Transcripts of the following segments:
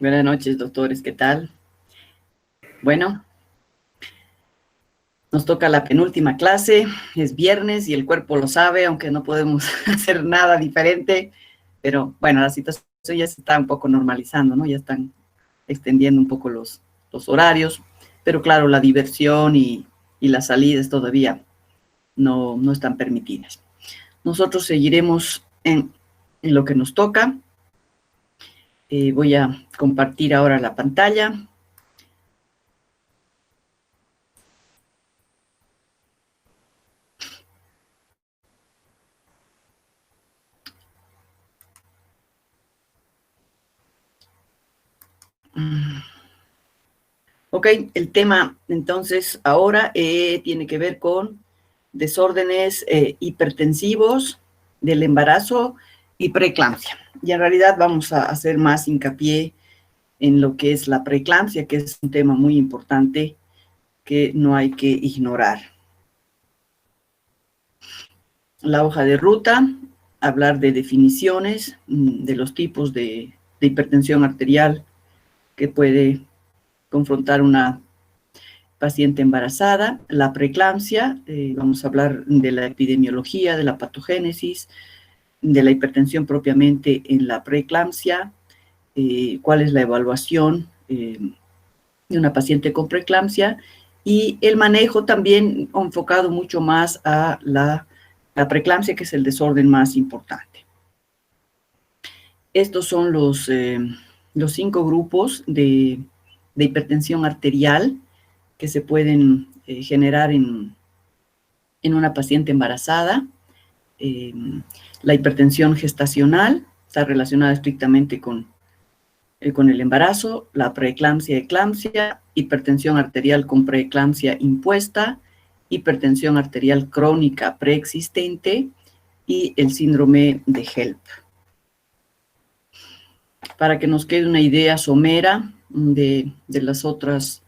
Buenas noches, doctores, ¿qué tal? Bueno, nos toca la penúltima clase, es viernes y el cuerpo lo sabe, aunque no podemos hacer nada diferente, pero bueno, la situación ya se está un poco normalizando, ¿no? Ya están extendiendo un poco los horarios, pero claro, la diversión y las salidas todavía no están permitidas. Nosotros seguiremos en lo que nos toca. Voy a compartir ahora la pantalla. Ok, el tema entonces ahora tiene que ver con desórdenes hipertensivos del embarazo y preeclampsia. Y en realidad vamos a hacer más hincapié en lo que es la preeclampsia, que es un tema muy importante que no hay que ignorar. La hoja de ruta, hablar de definiciones, de los tipos de hipertensión arterial que puede confrontar una paciente embarazada, la preeclampsia, vamos a hablar de la epidemiología, de la patogénesis, de la hipertensión propiamente en la preeclampsia, cuál es la evaluación de una paciente con preeclampsia y el manejo también enfocado mucho más a la preeclampsia, que es el desorden más importante. Estos son los 5 grupos de hipertensión arterial que se pueden generar en una paciente embarazada. La hipertensión gestacional está relacionada estrictamente con el embarazo, la preeclampsia, eclampsia, hipertensión arterial con preeclampsia impuesta, hipertensión arterial crónica preexistente y el síndrome de HELP. Para que nos quede una idea somera de los otros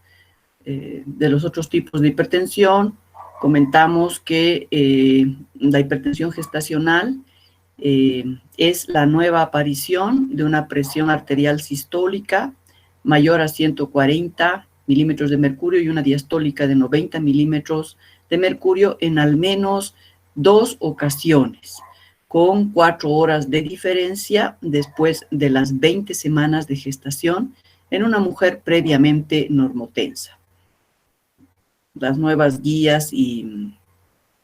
tipos de hipertensión, comentamos que la hipertensión gestacional es la nueva aparición de una presión arterial sistólica mayor a 140 milímetros de mercurio y una diastólica de 90 milímetros de mercurio en al menos 2 ocasiones, con 4 horas de diferencia después de las 20 semanas de gestación en una mujer previamente normotensa. Las nuevas guías y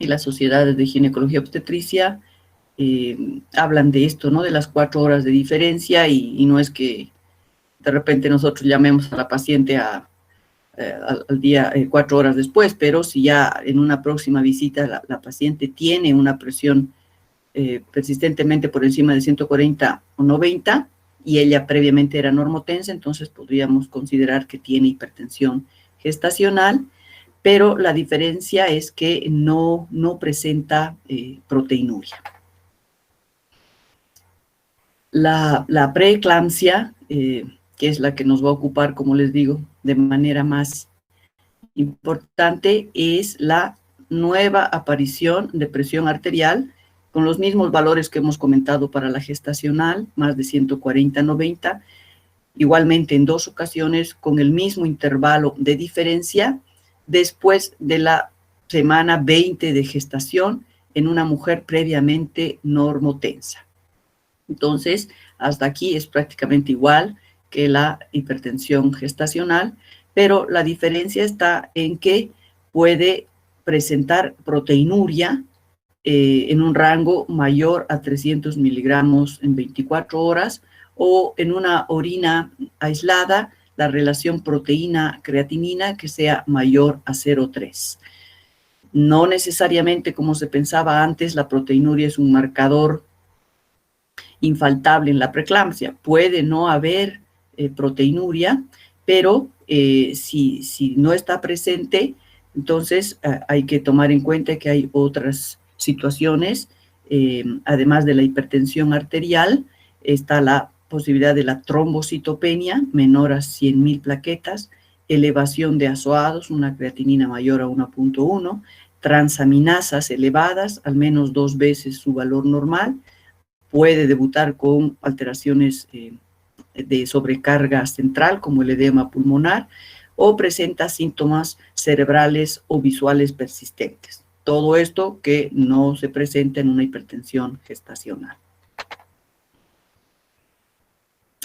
las sociedades de ginecología obstetricia hablan de esto, ¿no? De las 4 horas de diferencia y no es que de repente nosotros llamemos a la paciente al día 4 horas después, pero si ya en una próxima visita la paciente tiene una presión persistentemente por encima de 140 o 90 y ella previamente era normotensa, entonces podríamos considerar que tiene hipertensión gestacional, pero la diferencia es que no presenta proteinuria. La preeclampsia, que es la que nos va a ocupar, como les digo, de manera más importante, es la nueva aparición de presión arterial con los mismos valores que hemos comentado para la gestacional, más de 140-90, igualmente en 2 ocasiones con el mismo intervalo de diferencia después de la semana 20 de gestación en una mujer previamente normotensa. Entonces, hasta aquí es prácticamente igual que la hipertensión gestacional, pero la diferencia está en que puede presentar proteinuria en un rango mayor a 300 miligramos en 24 horas o en una orina aislada, la relación proteína-creatinina que sea mayor a 0,3. No necesariamente, como se pensaba antes, la proteinuria es un marcador infaltable en la preeclampsia. Puede no haber proteinuria, pero si no está presente, entonces hay que tomar en cuenta que hay otras situaciones, además de la hipertensión arterial, está la posibilidad de la trombocitopenia menor a 100.000 plaquetas, elevación de azoados, una creatinina mayor a 1.1, transaminasas elevadas, al menos 2 veces su valor normal, puede debutar con alteraciones de sobrecarga central, como el edema pulmonar, o presenta síntomas cerebrales o visuales persistentes. Todo esto que no se presenta en una hipertensión gestacional.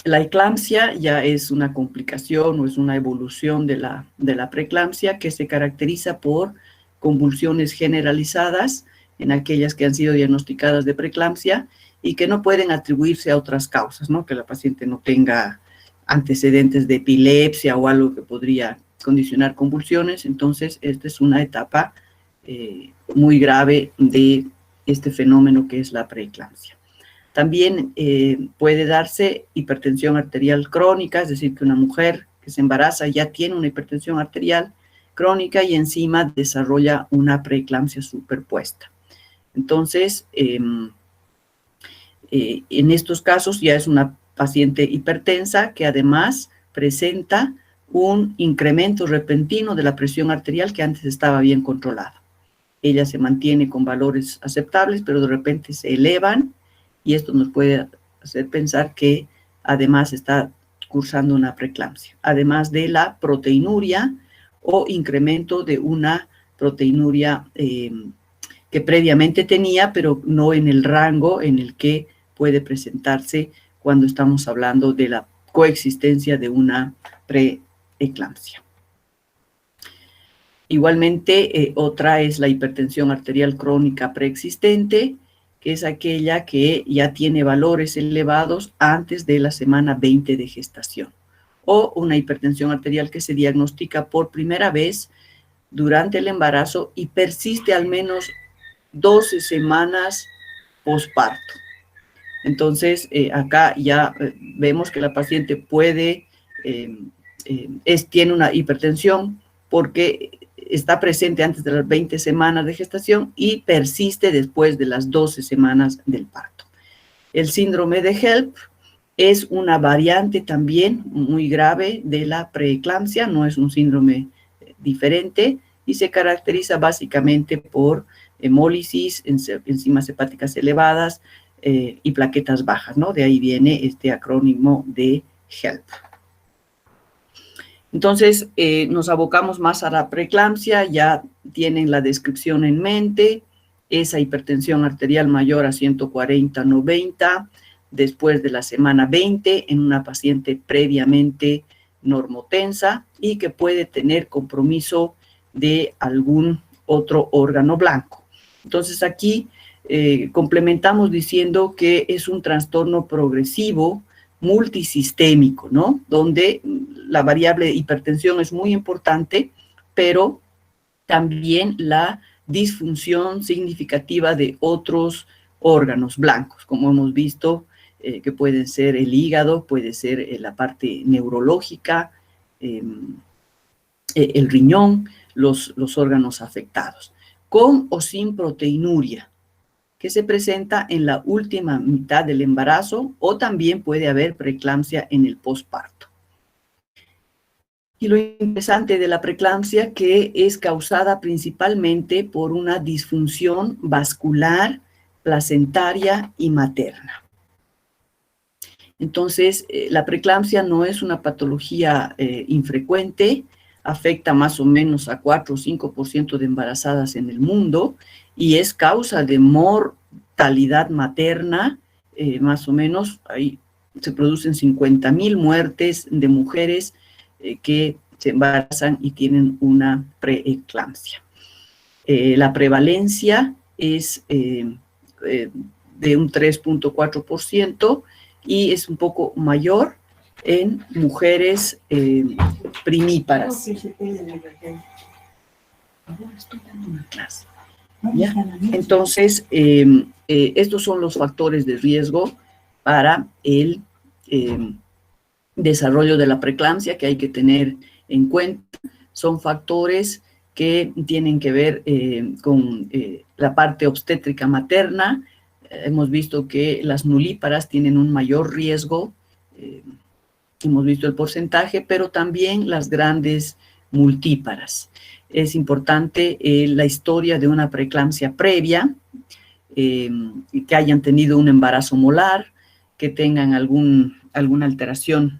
La eclampsia ya es una complicación o es una evolución de la preeclampsia que se caracteriza por convulsiones generalizadas en aquellas que han sido diagnosticadas de preeclampsia y que no pueden atribuirse a otras causas, ¿no? Que la paciente no tenga antecedentes de epilepsia o algo que podría condicionar convulsiones. Entonces, esta es una etapa muy grave de este fenómeno que es la preeclampsia. También puede darse hipertensión arterial crónica, es decir, que una mujer que se embaraza ya tiene una hipertensión arterial crónica y encima desarrolla una preeclampsia superpuesta. Entonces, en estos casos ya es una paciente hipertensa que además presenta un incremento repentino de la presión arterial que antes estaba bien controlada. Ella se mantiene con valores aceptables, pero de repente se elevan y esto nos puede hacer pensar que además está cursando una preeclampsia, además de la proteinuria o incremento de una proteinuria que previamente tenía, pero no en el rango en el que puede presentarse cuando estamos hablando de la coexistencia de una preeclampsia. Igualmente, otra es la hipertensión arterial crónica preexistente, que es aquella que ya tiene valores elevados antes de la semana 20 de gestación, o una hipertensión arterial que se diagnostica por primera vez durante el embarazo y persiste al menos 12 semanas posparto. Entonces, acá ya vemos que la paciente puede, tiene una hipertensión porque está presente antes de las 20 semanas de gestación y persiste después de las 12 semanas del parto. El síndrome de HELLP es una variante también muy grave de la preeclampsia, no es un síndrome diferente y se caracteriza básicamente por hemólisis, enzimas hepáticas elevadas y plaquetas bajas, ¿no? De ahí viene este acrónimo de HELLP. Entonces, nos abocamos más a la preeclampsia, ya tienen la descripción en mente, esa hipertensión arterial mayor a 140/90, después de la semana 20, en una paciente previamente normotensa y que puede tener compromiso de algún otro órgano blanco. Entonces, aquí complementamos diciendo que es un trastorno progresivo multisistémico, ¿no? Donde la variable de hipertensión es muy importante, pero también la disfunción significativa de otros órganos blancos, como hemos visto, que pueden ser el hígado, puede ser la parte neurológica, el riñón, los órganos afectados, con o sin proteinuria, que se presenta en la última mitad del embarazo o también puede haber preeclampsia en el posparto. Y lo interesante de la preeclampsia que es causada principalmente por una disfunción vascular, placentaria y materna. Entonces, la preeclampsia no es una patología infrecuente, afecta más o menos a 4 o 5% de embarazadas en el mundo y es causa de mortalidad materna, más o menos, ahí se producen 50,000 muertes de mujeres que se embarazan y tienen una preeclampsia. La prevalencia es de un 3.4% y es un poco mayor en mujeres primíparas. Estoy dando una clase. ¿Ya? Entonces, estos son los factores de riesgo para el desarrollo de la preeclampsia que hay que tener en cuenta. Son factores que tienen que ver con la parte obstétrica materna. Hemos visto que las nulíparas tienen un mayor riesgo, hemos visto el porcentaje, pero también las grandes multíparas. Es importante la historia de una preeclampsia previa, que hayan tenido un embarazo molar, que tengan algún alguna alteración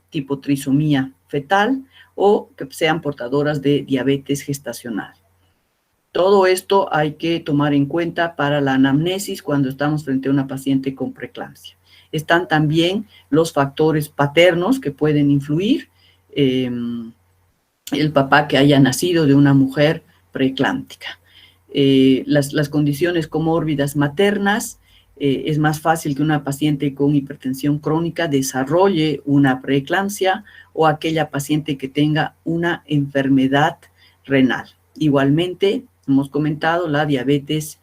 tipo trisomía fetal o que sean portadoras de diabetes gestacional. Todo esto hay que tomar en cuenta para la anamnesis cuando estamos frente a una paciente con preeclampsia. Están también los factores paternos que pueden influir, el papá que haya nacido de una mujer preeclámptica. Las condiciones comórbidas maternas, es más fácil que una paciente con hipertensión crónica desarrolle una preeclampsia o aquella paciente que tenga una enfermedad renal. Igualmente, hemos comentado la diabetes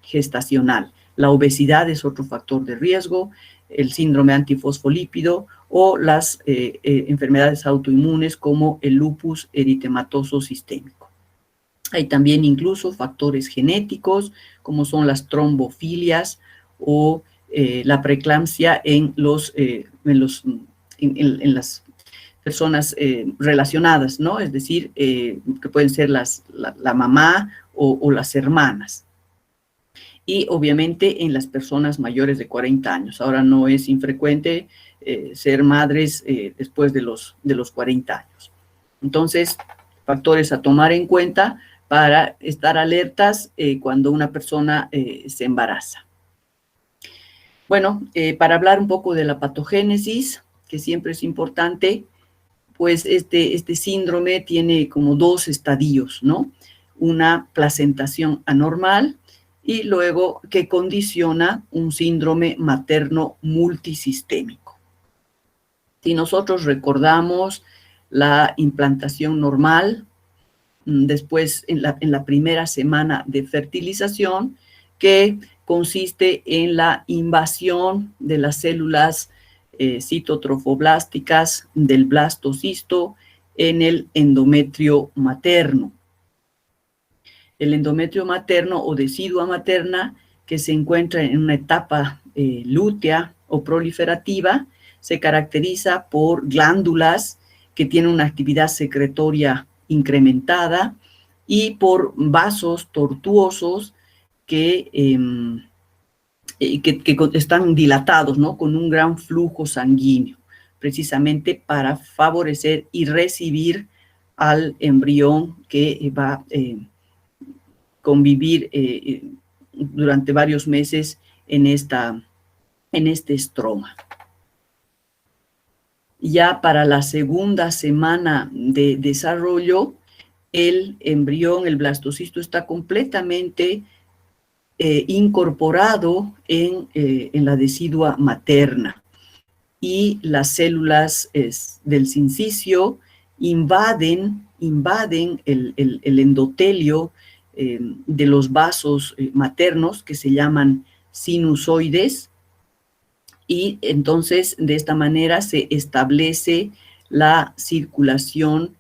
gestacional. La obesidad es otro factor de riesgo, el síndrome antifosfolípido o las enfermedades autoinmunes como el lupus eritematoso sistémico. Hay también incluso factores genéticos como son las trombofilias o la preeclampsia en las personas relacionadas, ¿no? Es decir, que pueden ser la mamá o las hermanas. Y obviamente en las personas mayores de 40 años. Ahora no es infrecuente ser madres después de los 40 años. Entonces, factores a tomar en cuenta para estar alertas cuando una persona se embaraza. Bueno, para hablar un poco de la patogénesis, que siempre es importante, pues este síndrome tiene como dos estadios, ¿no? Una placentación anormal y luego que condiciona un síndrome materno multisistémico. Si nosotros recordamos la implantación normal, después en la primera semana de fertilización, que consiste en la invasión de las células citotrofoblásticas del blastocisto en el endometrio materno. El endometrio materno o decidua materna, que se encuentra en una etapa lútea o proliferativa, se caracteriza por glándulas que tienen una actividad secretoria incrementada y por vasos tortuosos que están dilatados, ¿no? Con un gran flujo sanguíneo, precisamente para favorecer y recibir al embrión que va a convivir durante varios meses en este estroma. Ya para la segunda semana de desarrollo, el embrión, el blastocisto, está completamente incorporado en la decidua materna y las células del sincicio invaden el endotelio de los vasos maternos que se llaman sinusoides, y entonces de esta manera se establece la circulación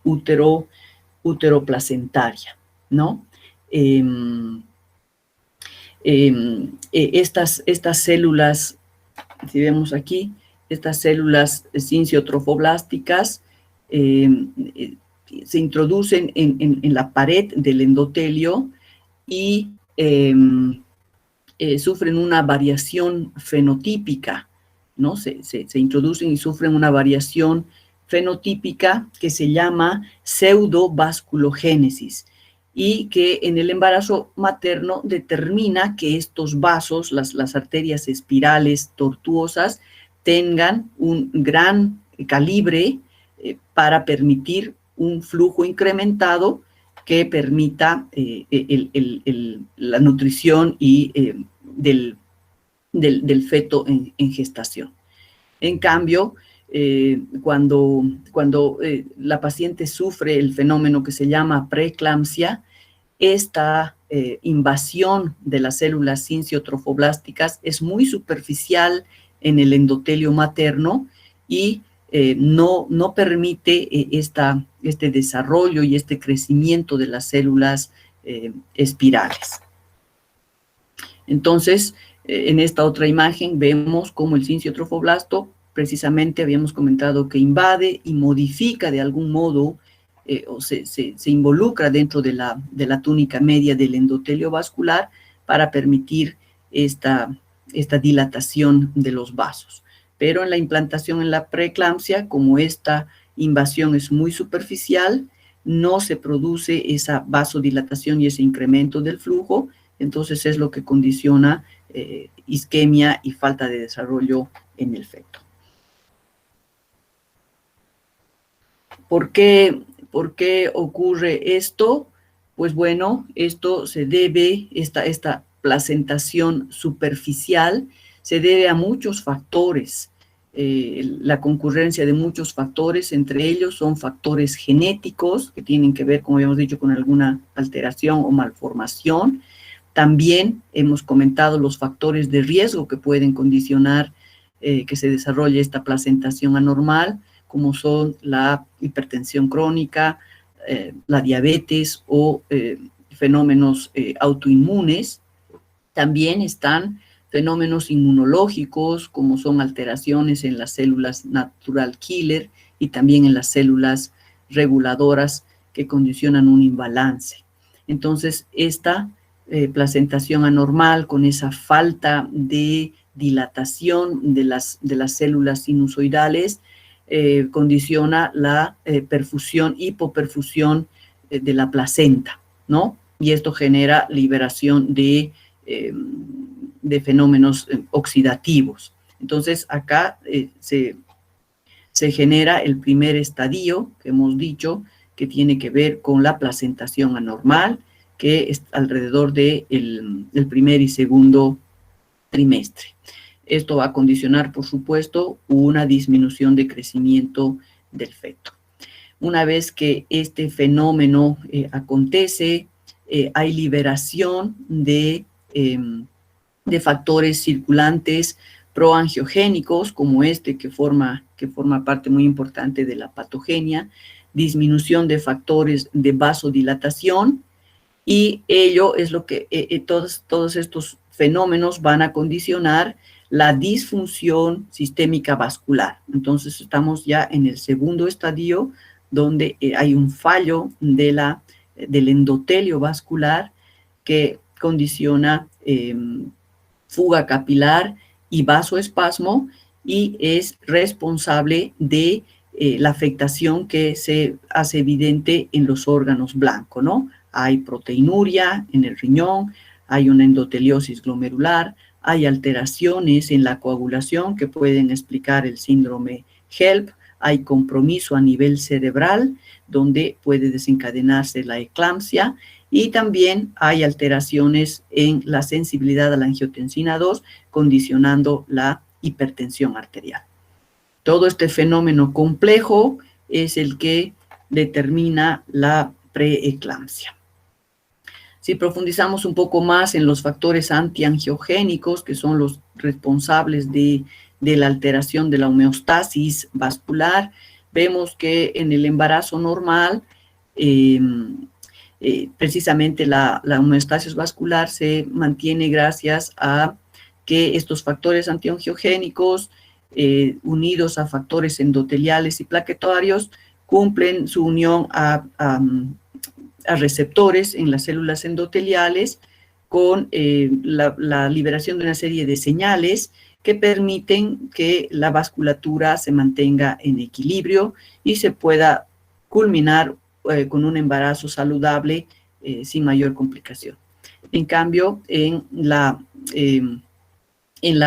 útero-placentaria, ¿no? Estas células, si vemos aquí, estas células sinciotrofoblásticas se introducen en la pared del endotelio y sufren una variación fenotípica, ¿no? Se introducen y sufren una variación fenotípica que se llama pseudovasculogénesis y que en el embarazo materno determina que estos vasos, las arterias espirales tortuosas, tengan un gran calibre para permitir un flujo incrementado que permita la nutrición y del feto en gestación. En cambio, cuando la paciente sufre el fenómeno que se llama preeclampsia, esta invasión de las células sinciotrofoblásticas es muy superficial en el endotelio materno y no permite este desarrollo y este crecimiento de las células espirales. Entonces, en esta otra imagen vemos cómo el sinciotrofoblasto, precisamente habíamos comentado que invade y modifica de algún modo o se involucra dentro de la túnica media del endotelio vascular para permitir esta esta dilatación de los vasos. Pero en la implantación en la preeclampsia, como esta invasión es muy superficial, no se produce esa vasodilatación y ese incremento del flujo, entonces es lo que condiciona isquemia y falta de desarrollo en el feto. ¿Por qué ocurre esto? Pues bueno, esto se debe, esta placentación superficial, se debe a muchos factores, la concurrencia de muchos factores, entre ellos son factores genéticos que tienen que ver, como habíamos dicho, con alguna alteración o malformación. También hemos comentado los factores de riesgo que pueden condicionar que se desarrolle esta placentación anormal, como son la hipertensión crónica, la diabetes o fenómenos autoinmunes. También están fenómenos inmunológicos, como son alteraciones en las células natural killer y también en las células reguladoras que condicionan un imbalance. Entonces, esta placentación anormal con esa falta de dilatación de las células sinusoidales condiciona la perfusión, hipoperfusión de la placenta, ¿no? Y esto genera liberación de fenómenos oxidativos. Entonces, acá se genera el primer estadio, que hemos dicho, que tiene que ver con la placentación anormal, que es alrededor del primer y segundo trimestre. Esto va a condicionar, por supuesto, una disminución de crecimiento del feto. Una vez que este fenómeno acontece, hay liberación de factores circulantes proangiogénicos, como este que forma parte muy importante de la patogenia, disminución de factores de vasodilatación, y ello es lo que todos estos fenómenos van a condicionar la disfunción sistémica vascular. Entonces, estamos ya en el segundo estadio, donde hay un fallo del endotelio vascular que condiciona fuga capilar y vasoespasmo, y es responsable de la afectación que se hace evidente en los órganos blancos, ¿no? Hay proteinuria en el riñón, hay una endoteliosis glomerular, hay alteraciones en la coagulación que pueden explicar el síndrome HELP, hay compromiso a nivel cerebral, donde puede desencadenarse la eclampsia, y también hay alteraciones en la sensibilidad a la angiotensina 2, condicionando la hipertensión arterial. Todo este fenómeno complejo es el que determina la preeclampsia. Si profundizamos un poco más en los factores antiangiogénicos, que son los responsables de la alteración de la homeostasis vascular, vemos que en el embarazo normal, precisamente la homeostasis vascular se mantiene gracias a que estos factores antiangiogénicos, unidos a factores endoteliales y plaquetarios, cumplen su unión a receptores en las células endoteliales con la liberación de una serie de señales que permiten que la vasculatura se mantenga en equilibrio y se pueda culminar con un embarazo saludable sin mayor complicación. En cambio, en la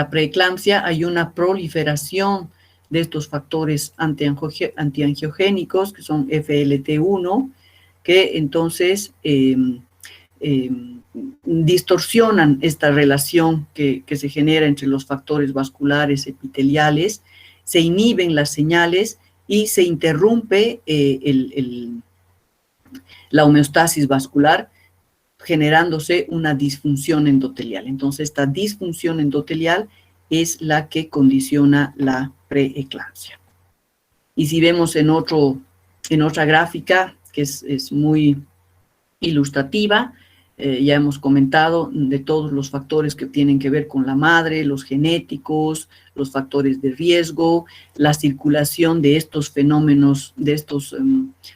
preeclampsia hay una proliferación de estos factores antiangiogénicos, que son FLT1, que entonces distorsionan esta relación que se genera entre los factores vasculares epiteliales, se inhiben las señales y se interrumpe la homeostasis vascular, generándose una disfunción endotelial. Entonces, esta disfunción endotelial es la que condiciona la preeclampsia. Y si vemos en otra gráfica, que es muy ilustrativa, ya hemos comentado de todos los factores que tienen que ver con la madre, los genéticos, los factores de riesgo, la circulación de estos fenómenos, de estos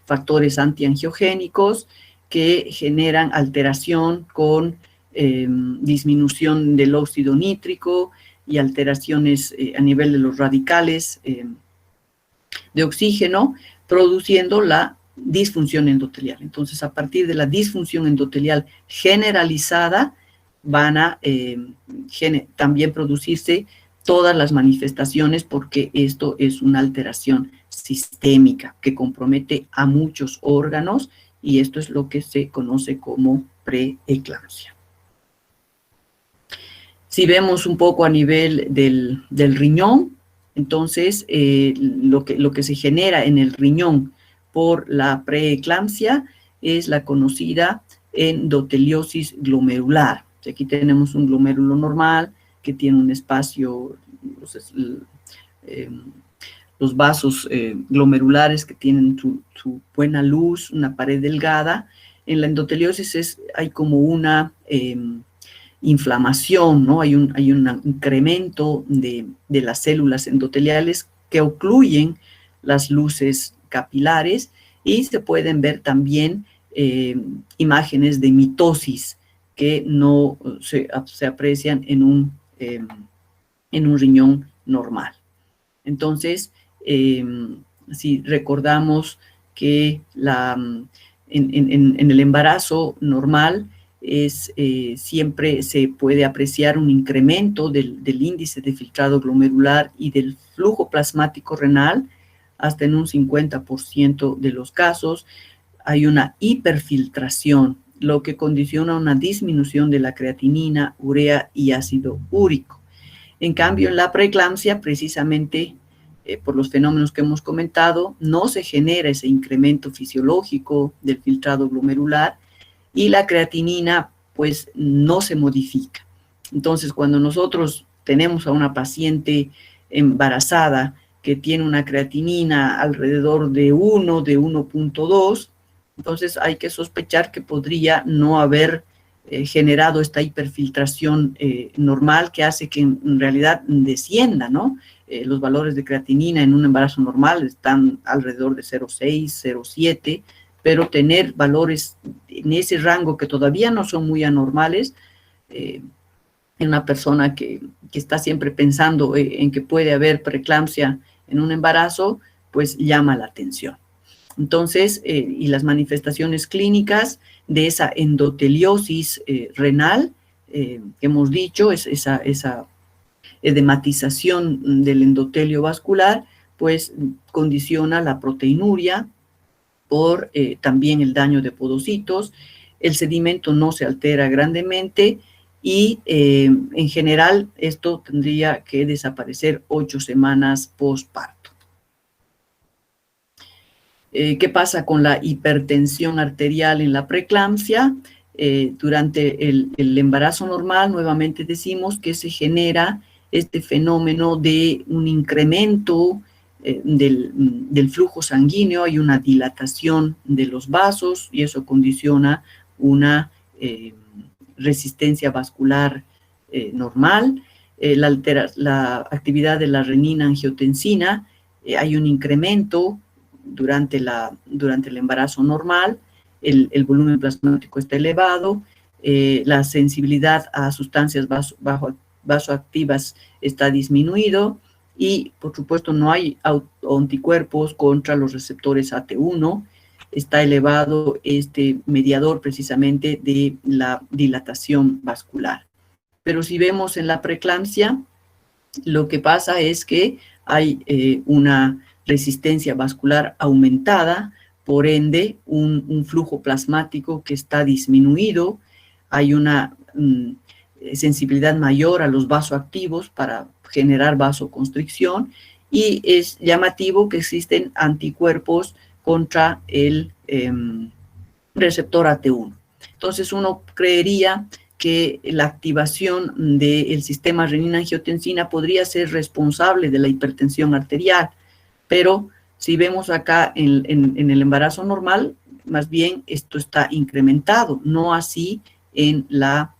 factores antiangiogénicos que generan alteración con disminución del óxido nítrico y alteraciones a nivel de los radicales de oxígeno, produciendo la disfunción endotelial. Entonces, a partir de la disfunción endotelial generalizada, van a también producirse todas las manifestaciones, porque esto es una alteración sistémica que compromete a muchos órganos, y esto es lo que se conoce como preeclampsia. Si vemos un poco a nivel del riñón, entonces lo que se genera en el riñón por la preeclampsia es la conocida endoteliosis glomerular. Aquí tenemos un glomérulo normal que tiene un espacio, los vasos glomerulares que tienen su buena luz, una pared delgada. En la endoteliosis hay como una inflamación, ¿no? Hay un incremento de las células endoteliales que ocluyen las luces capilares, y se pueden ver también imágenes de mitosis que no se aprecian en un riñón normal. Entonces, si recordamos que en el embarazo normal siempre se puede apreciar un incremento del índice de filtrado glomerular y del flujo plasmático renal, hasta en un 50% de los casos. Hay una hiperfiltración, lo que condiciona una disminución de la creatinina, urea y ácido úrico. En cambio, en la preeclampsia, precisamente por los fenómenos que hemos comentado, no se genera ese incremento fisiológico del filtrado glomerular, y la creatinina pues no se modifica. Entonces, cuando nosotros tenemos a una paciente embarazada que tiene una creatinina alrededor de 1, de 1.2, entonces hay que sospechar que podría no haber generado esta hiperfiltración normal, que hace que en realidad descienda, ¿no? Los valores de creatinina en un embarazo normal están alrededor de 0.6, 0.7, pero tener valores en ese rango que todavía no son muy anormales, en una persona que está siempre pensando en que puede haber preeclampsia en un embarazo, pues llama la atención. Entonces, y las manifestaciones clínicas de esa endoteliosis renal, que hemos dicho, es esa edematización del endotelio vascular, pues condiciona la proteinuria por también el daño de podocitos. El sedimento no se altera grandemente, y en general esto tendría que desaparecer 8 semanas postparto. ¿Qué pasa con la hipertensión arterial en la preeclampsia? Durante el embarazo normal, nuevamente decimos que se genera este fenómeno de un incremento del flujo sanguíneo, hay una dilatación de los vasos, y eso condiciona una resistencia vascular normal. La actividad de la renina-angiotensina, hay un incremento durante el embarazo normal, el volumen plasmático está elevado, la sensibilidad a sustancias vasoactivas está disminuido, y por supuesto no hay anticuerpos contra los receptores AT1, está elevado este mediador precisamente de la dilatación vascular. Pero si vemos en la preeclampsia, lo que pasa es que hay una resistencia vascular aumentada, por ende un flujo plasmático que está disminuido, hay una sensibilidad mayor a los vasoactivos para generar vasoconstricción, y es llamativo que existen anticuerpos contra el receptor AT1. Entonces uno creería que la activación del sistema renina-angiotensina podría ser responsable de la hipertensión arterial, pero si vemos acá en el embarazo normal, más bien esto está incrementado, no así en la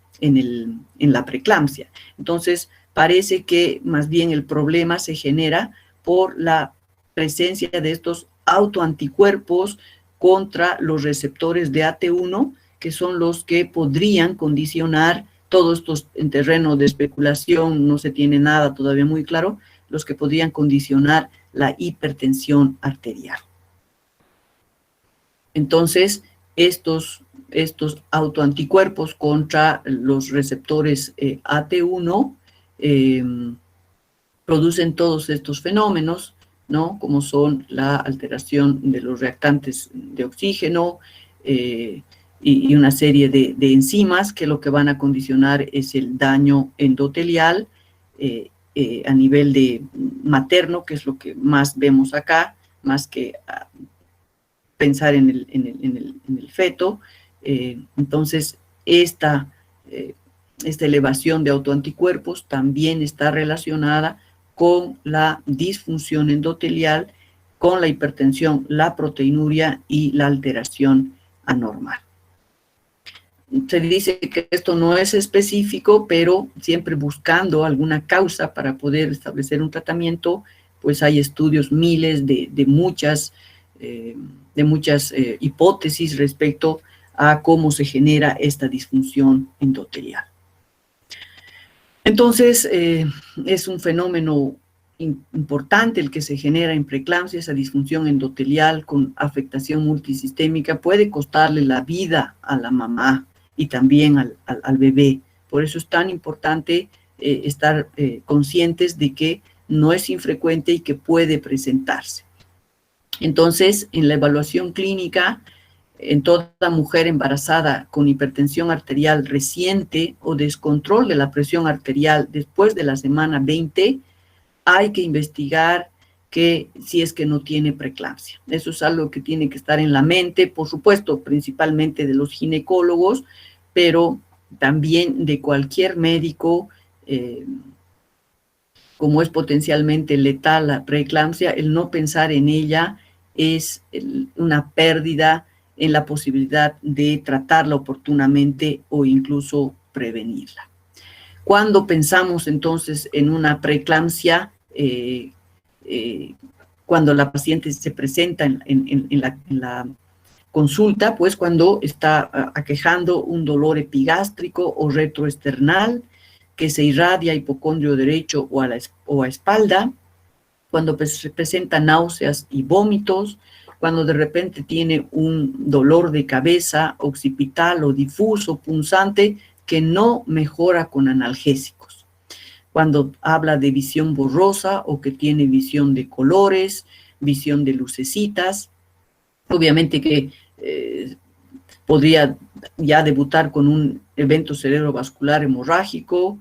preeclampsia. Entonces, parece que más bien el problema se genera por la presencia de estos autoanticuerpos contra los receptores de AT1, que son los que podrían condicionar todos estos en terreno de especulación, no se tiene nada todavía muy claro, los que podrían condicionar la hipertensión arterial. Entonces, estos autoanticuerpos contra los receptores AT1 producen todos estos fenómenos, ¿no? Como son la alteración de los reactantes de oxígeno y una serie de enzimas que lo que van a condicionar es el daño endotelial a nivel de materno, que es lo que más vemos acá, más que pensar en el feto. Entonces, esta elevación de autoanticuerpos también está relacionada con la disfunción endotelial, con la hipertensión, la proteinuria y la alteración anormal. Se dice que esto no es específico, pero siempre buscando alguna causa para poder establecer un tratamiento, pues hay estudios, miles de muchas hipótesis respecto a cómo se genera esta disfunción endotelial. Entonces, es un fenómeno importante el que se genera en preeclampsia, esa disfunción endotelial con afectación multisistémica puede costarle la vida a la mamá y también al bebé. Por eso es tan importante estar conscientes de que no es infrecuente y que puede presentarse. Entonces, en la evaluación clínica, en toda mujer embarazada con hipertensión arterial reciente o descontrol de la presión arterial después de la semana 20, hay que investigar que si es que no tiene preeclampsia. Eso es algo que tiene que estar en la mente, por supuesto, principalmente de los ginecólogos, pero también de cualquier médico, como es potencialmente letal la preeclampsia, el no pensar en ella es una pérdida en la posibilidad de tratarla oportunamente o incluso prevenirla. Cuando pensamos entonces en una preeclampsia, cuando la paciente se presenta en la consulta, pues cuando está aquejando un dolor epigástrico o retroesternal que se irradia a hipocondrio derecho o a espalda, cuando se presenta náuseas y vómitos, cuando de repente tiene un dolor de cabeza occipital o difuso, punzante, que no mejora con analgésicos. Cuando habla de visión borrosa o que tiene visión de colores, visión de lucecitas, obviamente que podría ya debutar con un evento cerebrovascular hemorrágico,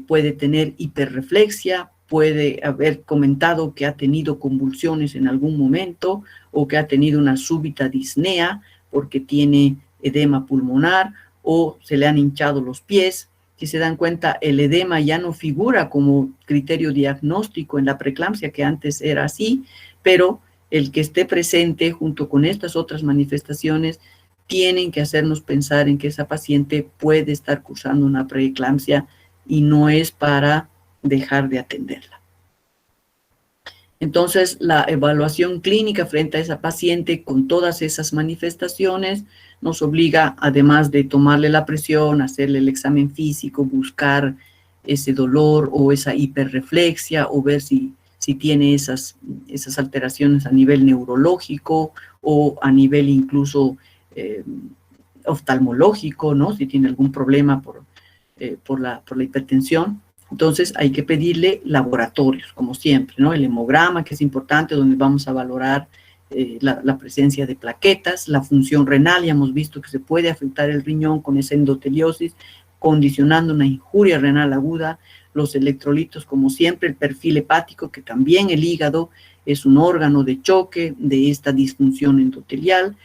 puede tener hiperreflexia, puede haber comentado que ha tenido convulsiones en algún momento o que ha tenido una súbita disnea porque tiene edema pulmonar o se le han hinchado los pies. Si se dan cuenta, el edema ya no figura como criterio diagnóstico en la preeclampsia, que antes era así, pero el que esté presente junto con estas otras manifestaciones tienen que hacernos pensar en que esa paciente puede estar cursando una preeclampsia y no es para dejar de atenderla. Entonces, la evaluación clínica frente a esa paciente con todas esas manifestaciones nos obliga, además de tomarle la presión, hacerle el examen físico, buscar ese dolor o esa hiperreflexia o ver si tiene esas alteraciones a nivel neurológico o a nivel incluso oftalmológico, ¿no? Si tiene algún problema por la hipertensión. Entonces hay que pedirle laboratorios, como siempre, ¿no? El hemograma, que es importante, donde vamos a valorar la presencia de plaquetas, la función renal, ya hemos visto que se puede afectar el riñón con esa endoteliosis, condicionando una injuria renal aguda, los electrolitos, como siempre, el perfil hepático, que también el hígado es un órgano de choque de esta disfunción endotelial.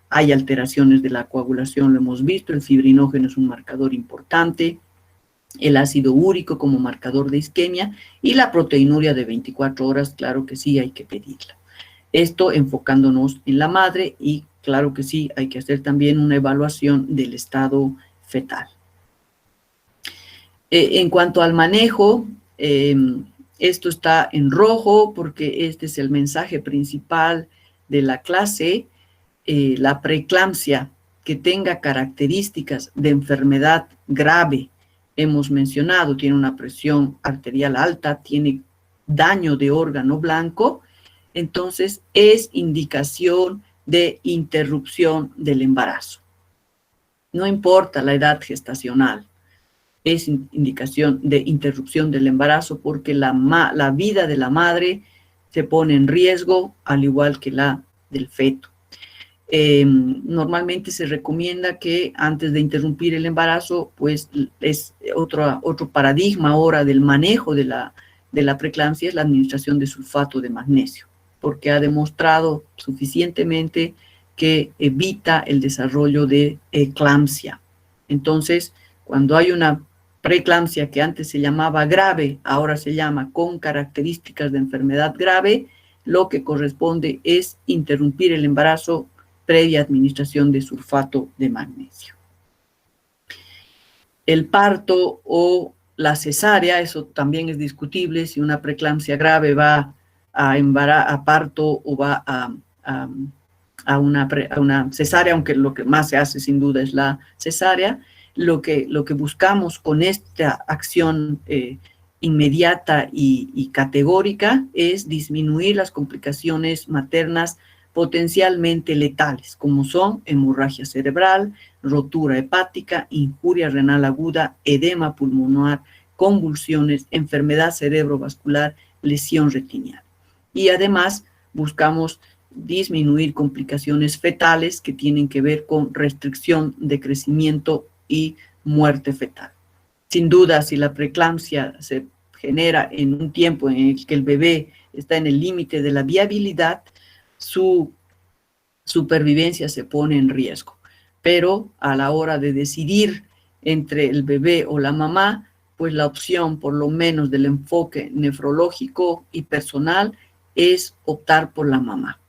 Hay alteraciones de la coagulación, lo hemos visto, el fibrinógeno es un marcador importante, el ácido úrico como marcador de isquemia y la proteinuria de 24 horas, claro que sí, hay que pedirla. Esto enfocándonos en la madre y claro que sí, hay que hacer también una evaluación del estado fetal. En cuanto al manejo, esto está en rojo porque este es el mensaje principal de la clase. La preeclampsia que tenga características de enfermedad grave, hemos mencionado, tiene una presión arterial alta, tiene daño de órgano blanco, entonces es indicación de interrupción del embarazo. No importa la edad gestacional, es indicación de interrupción del embarazo porque la vida de la madre se pone en riesgo, al igual que la del feto. Normalmente se recomienda que antes de interrumpir el embarazo, pues es otro paradigma ahora del manejo de la preeclampsia, es la administración de sulfato de magnesio, porque ha demostrado suficientemente que evita el desarrollo de eclampsia. Entonces, cuando hay una preeclampsia que antes se llamaba grave, ahora se llama con características de enfermedad grave, lo que corresponde es interrumpir el embarazo previa administración de sulfato de magnesio. El parto o la cesárea, eso también es discutible, si una preeclampsia grave va a parto o va a una cesárea, aunque lo que más se hace sin duda es la cesárea. Lo que buscamos con esta acción inmediata y categórica es disminuir las complicaciones maternas potencialmente letales, como son hemorragia cerebral, rotura hepática, injuria renal aguda, edema pulmonar, convulsiones, enfermedad cerebrovascular, lesión retiniana. Y además buscamos disminuir complicaciones fetales que tienen que ver con restricción de crecimiento y muerte fetal. Sin duda, si la preeclampsia se genera en un tiempo en el que el bebé está en el límite de la viabilidad, su supervivencia se pone en riesgo. Pero a la hora de decidir entre el bebé o la mamá, pues la opción, por lo menos del enfoque nefrológico y personal, es optar por la mamá.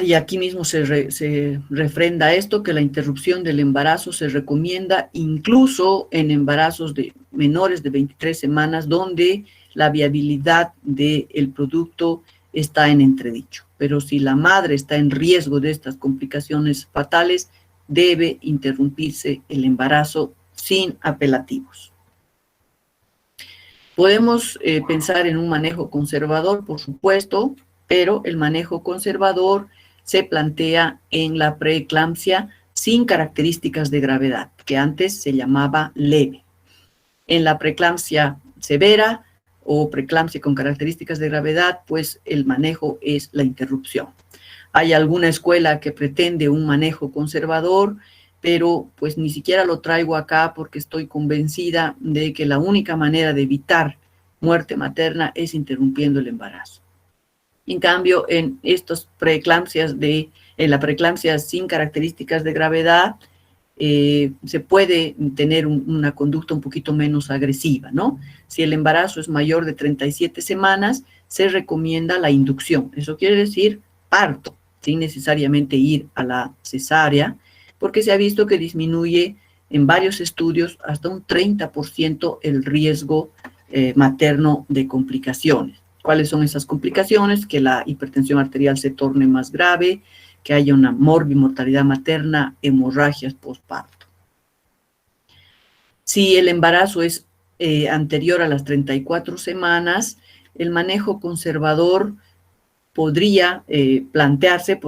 Y aquí mismo se refrenda esto, que la interrupción del embarazo se recomienda incluso en embarazos de menores de 23 semanas, donde la viabilidad del producto está en entredicho. Pero si la madre está en riesgo de estas complicaciones fatales, debe interrumpirse el embarazo sin apelativos. Podemos pensar en un manejo conservador, por supuesto, pero el manejo conservador se plantea en la preeclampsia sin características de gravedad, que antes se llamaba leve. En la preeclampsia severa o preeclampsia con características de gravedad, pues el manejo es la interrupción. Hay alguna escuela que pretende un manejo conservador, pero pues ni siquiera lo traigo acá porque estoy convencida de que la única manera de evitar muerte materna es interrumpiendo el embarazo. En cambio, en estos preeclampsias en la preeclampsia sin características de gravedad, se puede tener una conducta un poquito menos agresiva, ¿no? Si el embarazo es mayor de 37 semanas, se recomienda la inducción. Eso quiere decir parto, sin necesariamente ir a la cesárea, porque se ha visto que disminuye en varios estudios hasta un 30% el riesgo materno de complicaciones. ¿Cuáles son esas complicaciones? Que la hipertensión arterial se torne más grave, que haya una morbimortalidad materna, hemorragias postparto. Si el embarazo es anterior a las 34 semanas, el manejo conservador podría plantearse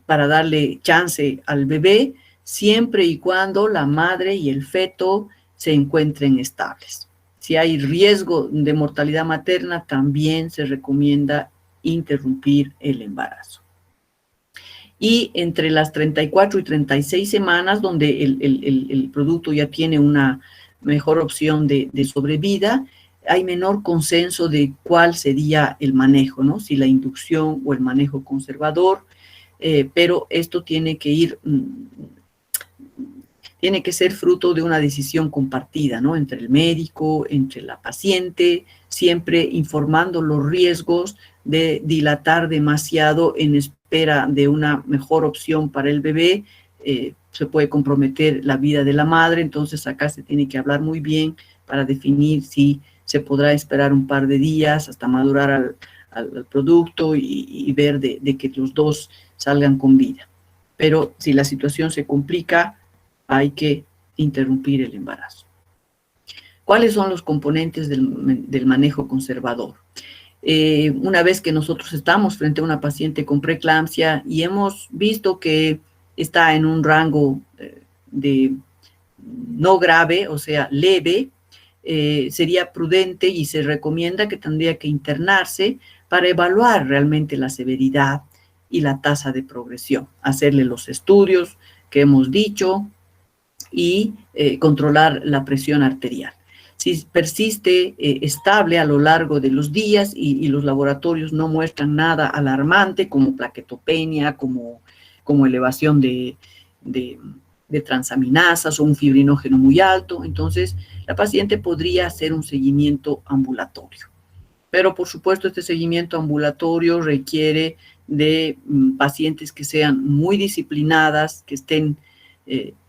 para darle chance al bebé, siempre y cuando la madre y el feto se encuentren estables. Si hay riesgo de mortalidad materna, también se recomienda interrumpir el embarazo. Y entre las 34 y 36 semanas, donde el producto ya tiene una mejor opción de sobrevida, hay menor consenso de cuál sería el manejo, ¿no? Si la inducción o el manejo conservador, pero esto tiene que ser fruto de una decisión compartida, ¿no? Entre el médico, entre la paciente, siempre informando los riesgos de dilatar demasiado en espera de una mejor opción para el bebé. Se puede comprometer la vida de la madre, entonces acá se tiene que hablar muy bien para definir si se podrá esperar un par de días hasta madurar al producto y ver de que los dos salgan con vida. Pero si la situación se complica, hay que interrumpir el embarazo. ¿Cuáles son los componentes del manejo conservador? Una vez que nosotros estamos frente a una paciente con preeclampsia y hemos visto que está en un rango de no grave, o sea, leve, sería prudente y se recomienda que tendría que internarse para evaluar realmente la severidad y la tasa de progresión, hacerle los estudios que hemos dicho y controlar la presión arterial. Si persiste estable a lo largo de los días y los laboratorios no muestran nada alarmante como plaquetopenia, como elevación de transaminasas o un fibrinógeno muy alto, entonces la paciente podría hacer un seguimiento ambulatorio. Pero por supuesto este seguimiento ambulatorio requiere de pacientes que sean muy disciplinadas, que estén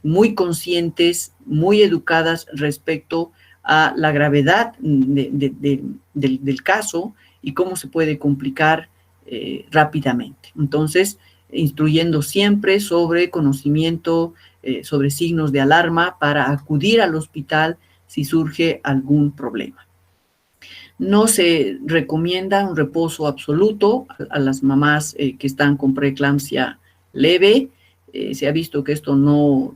muy conscientes, muy educadas respecto a la gravedad del caso y cómo se puede complicar rápidamente. Entonces, instruyendo siempre sobre conocimiento, sobre signos de alarma para acudir al hospital si surge algún problema. No se recomienda un reposo absoluto a las mamás que están con preeclampsia leve. Se ha visto que esto no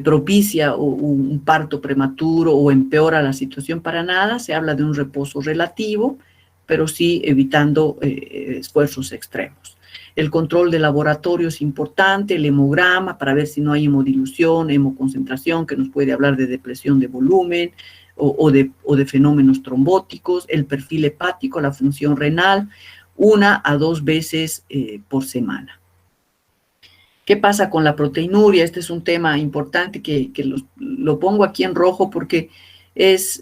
propicia un parto prematuro o empeora la situación para nada. Se habla de un reposo relativo, pero sí evitando esfuerzos extremos. El control de laboratorio es importante, el hemograma para ver si no hay hemodilución, hemoconcentración, que nos puede hablar de depresión de volumen o de fenómenos trombóticos, el perfil hepático, la función renal, 1 a 2 veces por semana. ¿Qué pasa con la proteinuria? Este es un tema importante que lo pongo aquí en rojo porque es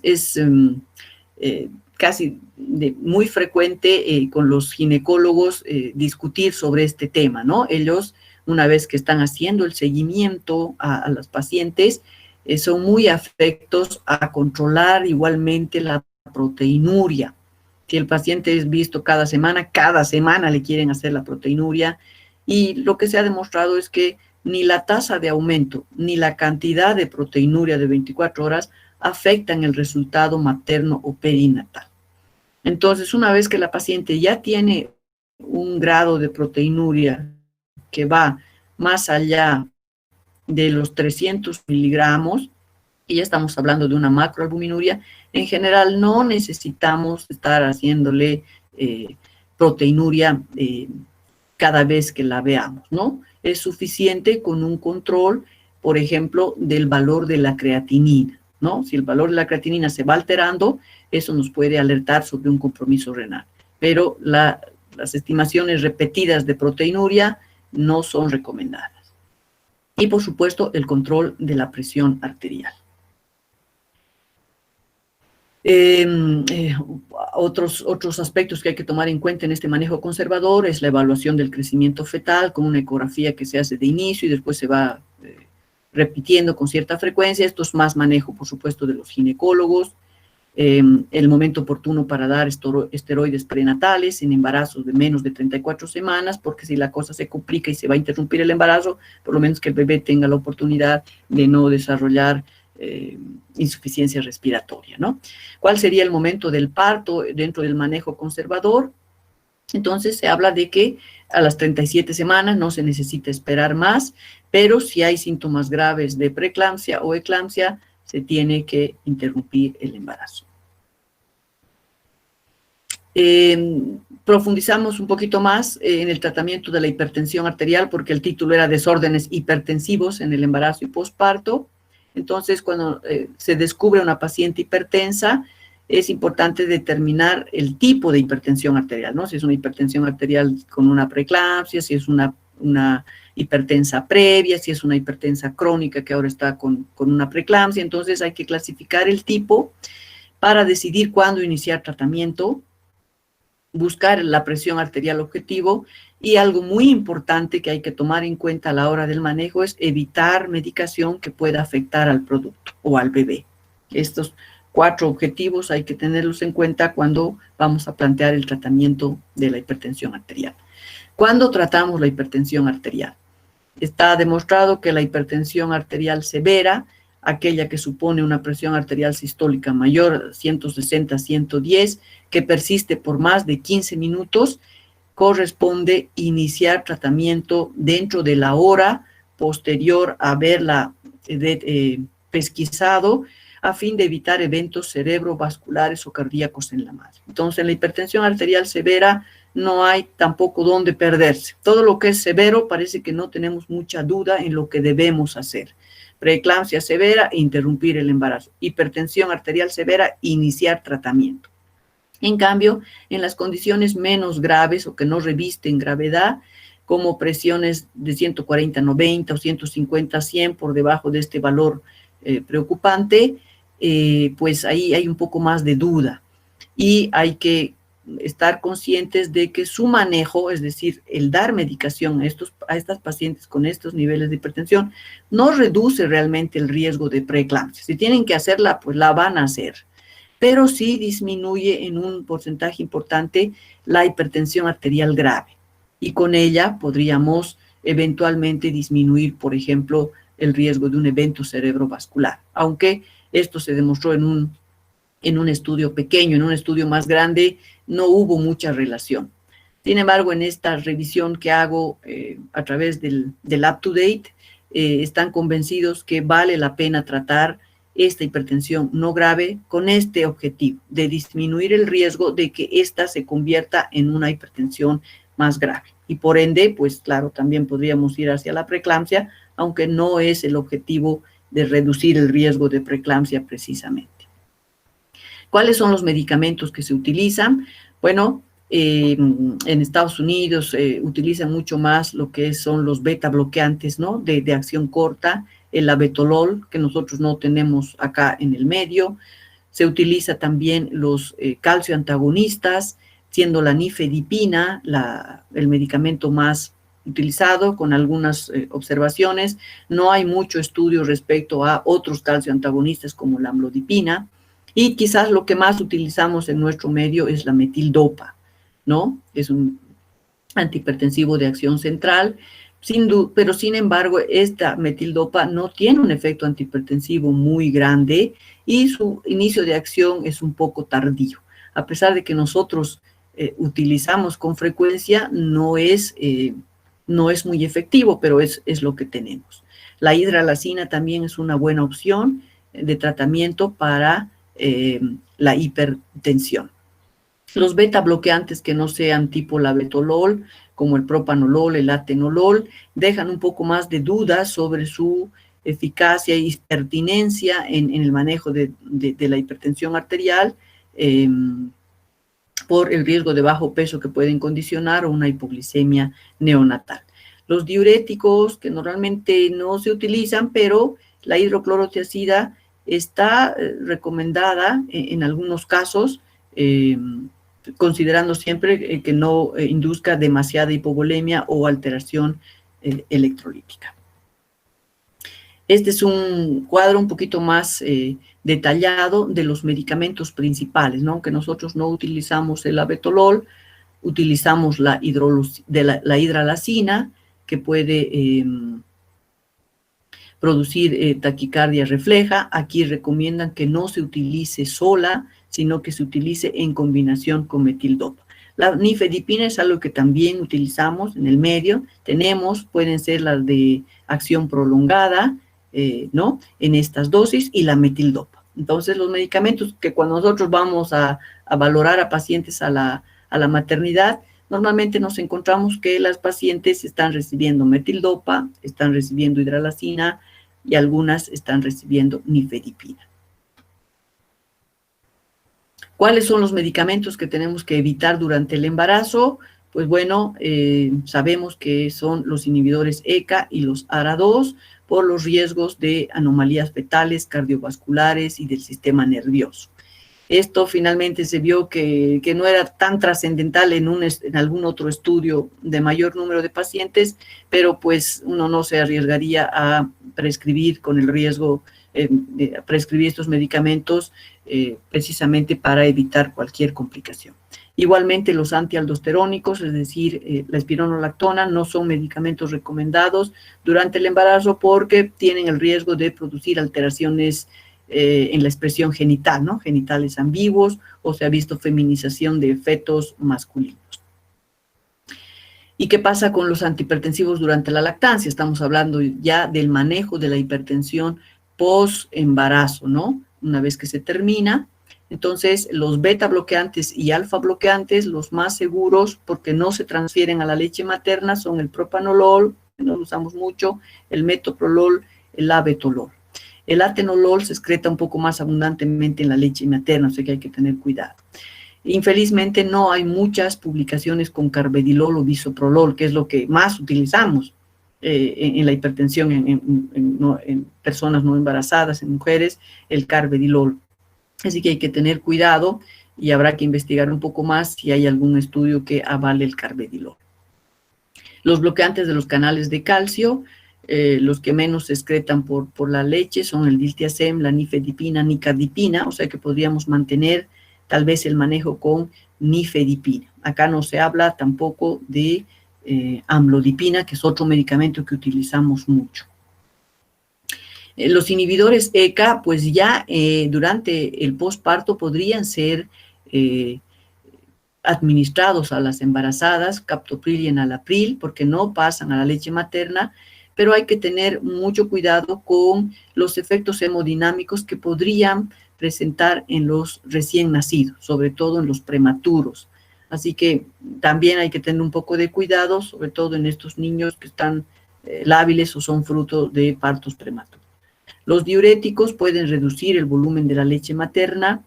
casi muy frecuente con los ginecólogos discutir sobre este tema, ¿no? Ellos, una vez que están haciendo el seguimiento a las pacientes, son muy afectos a controlar igualmente la proteinuria. Si el paciente es visto cada semana le quieren hacer la proteinuria, y lo que se ha demostrado es que ni la tasa de aumento ni la cantidad de proteinuria de 24 horas afectan el resultado materno o perinatal. Entonces, una vez que la paciente ya tiene un grado de proteinuria que va más allá de los 300 miligramos, y ya estamos hablando de una macroalbuminuria, en general no necesitamos estar haciéndole proteinuria cada vez que la veamos, ¿no? Es suficiente con un control, por ejemplo, del valor de la creatinina, ¿no? Si el valor de la creatinina se va alterando, eso nos puede alertar sobre un compromiso renal. Pero las estimaciones repetidas de proteinuria no son recomendadas. Y, por supuesto, el control de la presión arterial. Otros aspectos que hay que tomar en cuenta en este manejo conservador es la evaluación del crecimiento fetal con una ecografía que se hace de inicio y después se va repitiendo con cierta frecuencia. Esto es más manejo, por supuesto, de los ginecólogos. El momento oportuno para dar esteroides prenatales en embarazos de menos de 34 semanas, porque si la cosa se complica y se va a interrumpir el embarazo, por lo menos que el bebé tenga la oportunidad de no desarrollar insuficiencia respiratoria, ¿no? ¿Cuál sería el momento del parto dentro del manejo conservador? Entonces se habla de que a las 37 semanas no se necesita esperar más, pero si hay síntomas graves de preeclampsia o eclampsia, se tiene que interrumpir el embarazo. Profundizamos un poquito más en el tratamiento de la hipertensión arterial porque el título era desórdenes hipertensivos en el embarazo y posparto. Entonces, cuando se descubre una paciente hipertensa, es importante determinar el tipo de hipertensión arterial, ¿no? Si es una hipertensión arterial con una preeclampsia, si es una hipertensa previa, si es una hipertensa crónica que ahora está con una preeclampsia. Entonces, hay que clasificar el tipo para decidir cuándo iniciar tratamiento, buscar la presión arterial objetivo, y algo muy importante que hay que tomar en cuenta a la hora del manejo es evitar medicación que pueda afectar al producto o al bebé. Estos 4 objetivos hay que tenerlos en cuenta cuando vamos a plantear el tratamiento de la hipertensión arterial. ¿Cuándo tratamos la hipertensión arterial? Está demostrado que la hipertensión arterial severa, aquella que supone una presión arterial sistólica mayor a 160-110, que persiste por más de 15 minutos, corresponde iniciar tratamiento dentro de la hora posterior a haberla pesquisado, a fin de evitar eventos cerebrovasculares o cardíacos en la madre. Entonces, en la hipertensión arterial severa no hay tampoco dónde perderse. Todo lo que es severo parece que no tenemos mucha duda en lo que debemos hacer. Preeclampsia severa, interrumpir el embarazo. Hipertensión arterial severa, iniciar tratamiento. En cambio, en las condiciones menos graves o que no revisten gravedad, como presiones de 140-90 o 150-100 por debajo de este valor preocupante, pues ahí hay un poco más de duda y hay que estar conscientes de que su manejo, es decir, el dar medicación a estas pacientes con estos niveles de hipertensión, no reduce realmente el riesgo de preeclampsia. Si tienen que hacerla, pues la van a hacer, pero sí disminuye en un porcentaje importante la hipertensión arterial grave y con ella podríamos eventualmente disminuir, por ejemplo, el riesgo de un evento cerebrovascular, aunque esto se demostró en un estudio pequeño. En un estudio más grande no hubo mucha relación. Sin embargo, en esta revisión que hago a través del UpToDate, están convencidos que vale la pena tratar esta hipertensión no grave con este objetivo, de disminuir el riesgo de que ésta se convierta en una hipertensión más grave. Y por ende, pues claro, también podríamos ir hacia la preeclampsia, aunque no es el objetivo de reducir el riesgo de preeclampsia precisamente. ¿Cuáles son los medicamentos que se utilizan? Bueno, en Estados Unidos utilizan mucho más lo que son los beta bloqueantes, ¿no? De acción corta, el labetalol, que nosotros no tenemos acá en el medio. Se utiliza también los calcio antagonistas, siendo la nifedipina el medicamento más utilizado, con algunas observaciones. No hay mucho estudio respecto a otros calcio antagonistas como la amlodipina, y quizás lo que más utilizamos en nuestro medio es la metildopa, ¿no? Es un antihipertensivo de acción central, pero sin embargo esta metildopa no tiene un efecto antihipertensivo muy grande y su inicio de acción es un poco tardío. A pesar de que nosotros utilizamos con frecuencia, no es muy efectivo, pero es lo que tenemos. La hidralazina también es una buena opción de tratamiento para la hipertensión. Los beta bloqueantes que no sean tipo labetalol, como el propanolol, el atenolol, dejan un poco más de dudas sobre su eficacia y pertinencia en el manejo de la hipertensión arterial, por el riesgo de bajo peso que pueden condicionar o una hipoglicemia neonatal. Los diuréticos que normalmente no se utilizan, pero la hidroclorotiazida está recomendada en algunos casos, considerando siempre que no induzca demasiada hipovolemia o alteración electrolítica. Este es un cuadro un poquito más detallado de los medicamentos principales, ¿no? Que nosotros no utilizamos el labetalol, utilizamos la hidralazina, que puede producir taquicardia refleja. Aquí recomiendan que no se utilice sola, sino que se utilice en combinación con metildopa. La nifedipina es algo que también utilizamos en el medio. Pueden ser las de acción prolongada, ¿no? En estas dosis, y la metildopa. Entonces, los medicamentos que cuando nosotros vamos a valorar a pacientes a la maternidad, normalmente nos encontramos que las pacientes están recibiendo metildopa, están recibiendo hidralazina y algunas están recibiendo nifedipina. ¿Cuáles son los medicamentos que tenemos que evitar durante el embarazo? Pues bueno, sabemos que son los inhibidores ECA y los ARA2 por los riesgos de anomalías fetales, cardiovasculares y del sistema nervioso. Esto finalmente se vio que no era tan trascendental en algún otro estudio de mayor número de pacientes, pero pues uno no se arriesgaría a prescribir con el riesgo prescribir estos medicamentos precisamente para evitar cualquier complicación. Igualmente los antialdosterónicos, es decir, la espironolactona, no son medicamentos recomendados durante el embarazo porque tienen el riesgo de producir alteraciones en la expresión genital, ¿no? Genitales ambiguos, o se ha visto feminización de fetos masculinos. ¿Y qué pasa con los antihipertensivos durante la lactancia? Estamos hablando ya del manejo de la hipertensión post-embarazo, ¿no? Una vez que se termina. Entonces, los beta bloqueantes y alfa bloqueantes, los más seguros, porque no se transfieren a la leche materna, son el propanolol, que no lo usamos mucho, el metoprolol, el abetolol. El atenolol se excreta un poco más abundantemente en la leche materna, o sea que hay que tener cuidado. Infelizmente, no hay muchas publicaciones con carvedilol o bisoprolol, que es lo que más utilizamos en la hipertensión en personas no embarazadas, en mujeres, el carvedilol. Así que hay que tener cuidado y habrá que investigar un poco más si hay algún estudio que avale el carvedilol. Los bloqueantes de los canales de calcio, los que menos se excretan por la leche son el diltiazem, la nifedipina, nicardipina, o sea que podríamos mantener tal vez el manejo con nifedipina. Acá no se habla tampoco de amlodipina, que es otro medicamento que utilizamos mucho. Los inhibidores ECA, pues ya durante el posparto podrían ser administrados a las embarazadas, captopril y enalapril, porque no pasan a la leche materna, pero hay que tener mucho cuidado con los efectos hemodinámicos que podrían presentar en los recién nacidos, sobre todo en los prematuros. Así que también hay que tener un poco de cuidado, sobre todo en estos niños que están lábiles o son fruto de partos prematuros. Los diuréticos pueden reducir el volumen de la leche materna,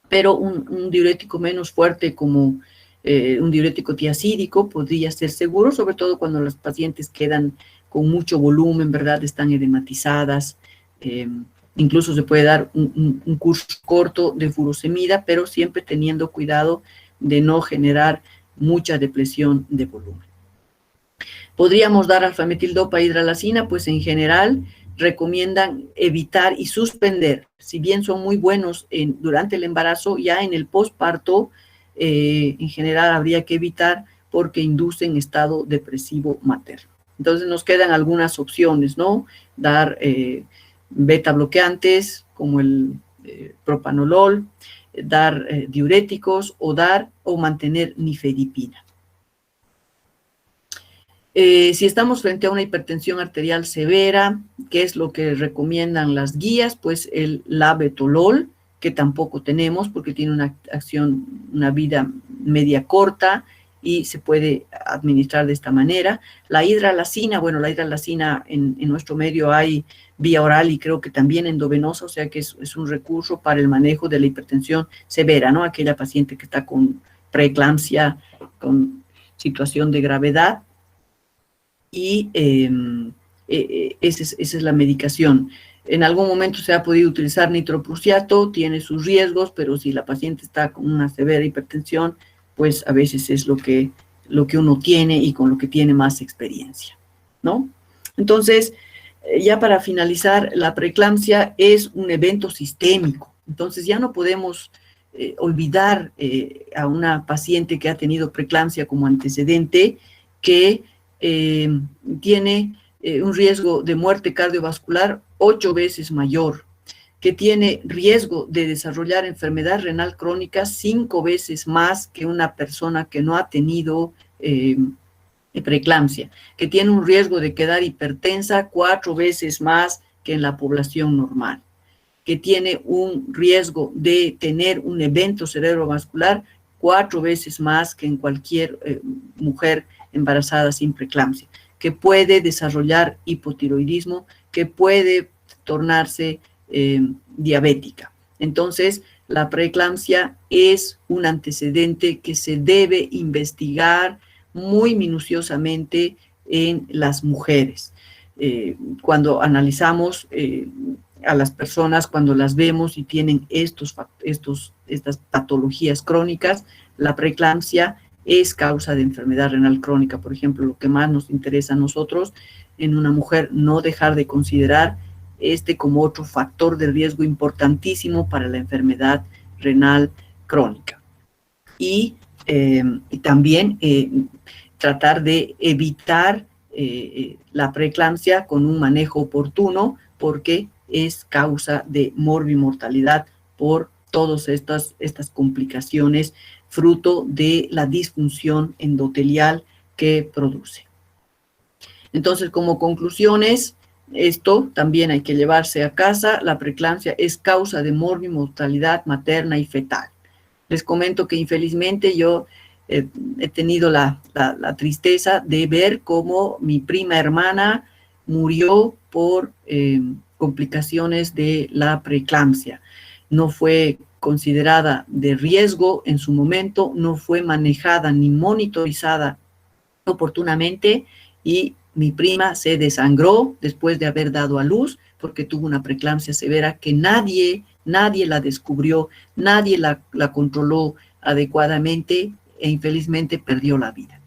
pero un diurético menos fuerte como un diurético tiacídico podría ser seguro, sobre todo cuando las pacientes quedan con mucho volumen, ¿verdad? Están edematizadas. Incluso se puede dar un curso corto de furosemida, pero siempre teniendo cuidado de no generar mucha depresión de volumen. ¿Podríamos dar alfametildopa hidralazina? Pues en general recomiendan evitar y suspender, si bien son muy buenos durante el embarazo, ya en el posparto en general habría que evitar porque inducen estado depresivo materno. Entonces nos quedan algunas opciones, ¿no? Dar beta bloqueantes como el propanolol, dar diuréticos o mantener nifedipina. Si estamos frente a una hipertensión arterial severa, ¿qué es lo que recomiendan las guías? Pues el labetolol, que tampoco tenemos porque tiene una acción, una vida media corta y se puede administrar de esta manera. La hidralazina, bueno, la hidralazina en nuestro medio hay vía oral y creo que también endovenosa, o sea que es un recurso para el manejo de la hipertensión severa, ¿no? Aquella paciente que está con preeclampsia, con situación de gravedad. Y esa es la medicación. En algún momento se ha podido utilizar nitroprusiato, tiene sus riesgos, pero si la paciente está con una severa hipertensión, pues a veces es lo que uno tiene y con lo que tiene más experiencia, ¿no? Entonces, ya para finalizar, la preeclampsia es un evento sistémico, entonces ya no podemos olvidar a una paciente que ha tenido preeclampsia como antecedente que tiene un riesgo de muerte cardiovascular 8 veces mayor, que tiene riesgo de desarrollar enfermedad renal crónica 5 veces más que una persona que no ha tenido preeclampsia, que tiene un riesgo de quedar hipertensa 4 veces más que en la población normal, que tiene un riesgo de tener un evento cerebrovascular 4 veces más que en cualquier mujer embarazada sin preeclampsia, que puede desarrollar hipotiroidismo, que puede tornarse diabética. Entonces, la preeclampsia es un antecedente que se debe investigar muy minuciosamente en las mujeres. Cuando analizamos a las personas, cuando las vemos y tienen estas patologías crónicas, la preeclampsia es causa de enfermedad renal crónica. Por ejemplo, lo que más nos interesa a nosotros en una mujer, no dejar de considerar como otro factor de riesgo importantísimo para la enfermedad renal crónica. Y también tratar de evitar la preeclampsia con un manejo oportuno, porque es causa de morbimortalidad por todas estas complicaciones fruto de la disfunción endotelial que produce. Entonces, como conclusiones, esto también hay que llevarse a casa. La preeclampsia es causa de morbimortalidad materna y fetal. Les comento que infelizmente yo he tenido la tristeza de ver cómo mi prima hermana murió por complicaciones de la preeclampsia. No fue considerada de riesgo en su momento, no fue manejada ni monitorizada oportunamente y mi prima se desangró después de haber dado a luz porque tuvo una preeclampsia severa que nadie la descubrió, nadie la controló adecuadamente e infelizmente perdió la vida.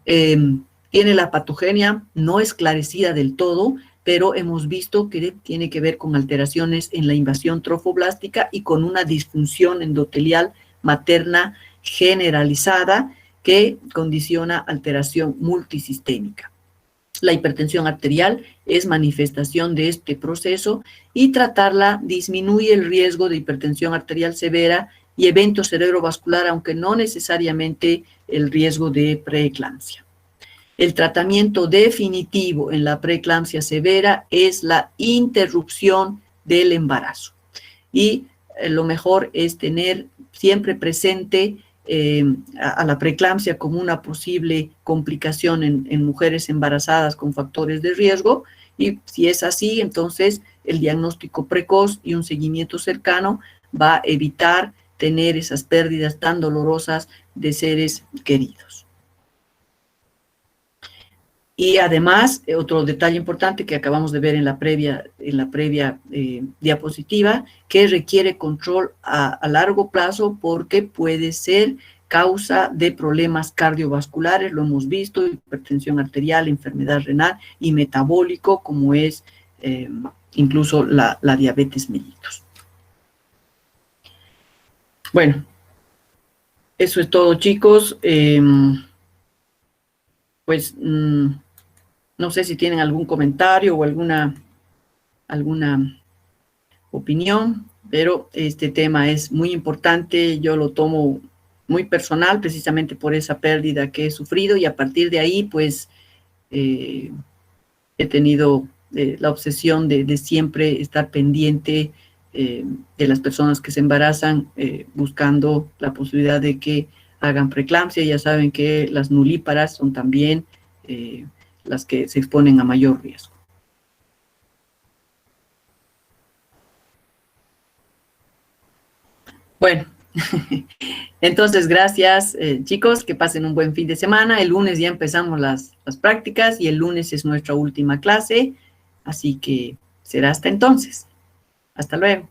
Tiene la patogenia no esclarecida del todo, pero hemos visto que tiene que ver con alteraciones en la invasión trofoblástica y con una disfunción endotelial materna generalizada que condiciona alteración multisistémica. La hipertensión arterial es manifestación de este proceso y tratarla disminuye el riesgo de hipertensión arterial severa y evento cerebrovascular, aunque no necesariamente el riesgo de preeclampsia. El tratamiento definitivo en la preeclampsia severa es la interrupción del embarazo. Y lo mejor es tener siempre presente a la preeclampsia como una posible complicación en mujeres embarazadas con factores de riesgo, y si es así, entonces el diagnóstico precoz y un seguimiento cercano va a evitar tener esas pérdidas tan dolorosas de seres queridos. Y además, otro detalle importante que acabamos de ver en la previa diapositiva, que requiere control a largo plazo porque puede ser causa de problemas cardiovasculares, lo hemos visto, hipertensión arterial, enfermedad renal y metabólico, como es incluso la diabetes mellitus. Bueno, eso es todo, chicos. No sé si tienen algún comentario o alguna opinión, pero este tema es muy importante. Yo lo tomo muy personal, precisamente por esa pérdida que he sufrido, y a partir de ahí, pues, he tenido la obsesión de siempre estar pendiente de las personas que se embarazan, buscando la posibilidad de que hagan preeclampsia. Ya saben que las nulíparas son también las que se exponen a mayor riesgo. Bueno, entonces gracias, chicos, que pasen un buen fin de semana. El lunes ya empezamos las prácticas y el lunes es nuestra última clase, así que será hasta entonces. Hasta luego.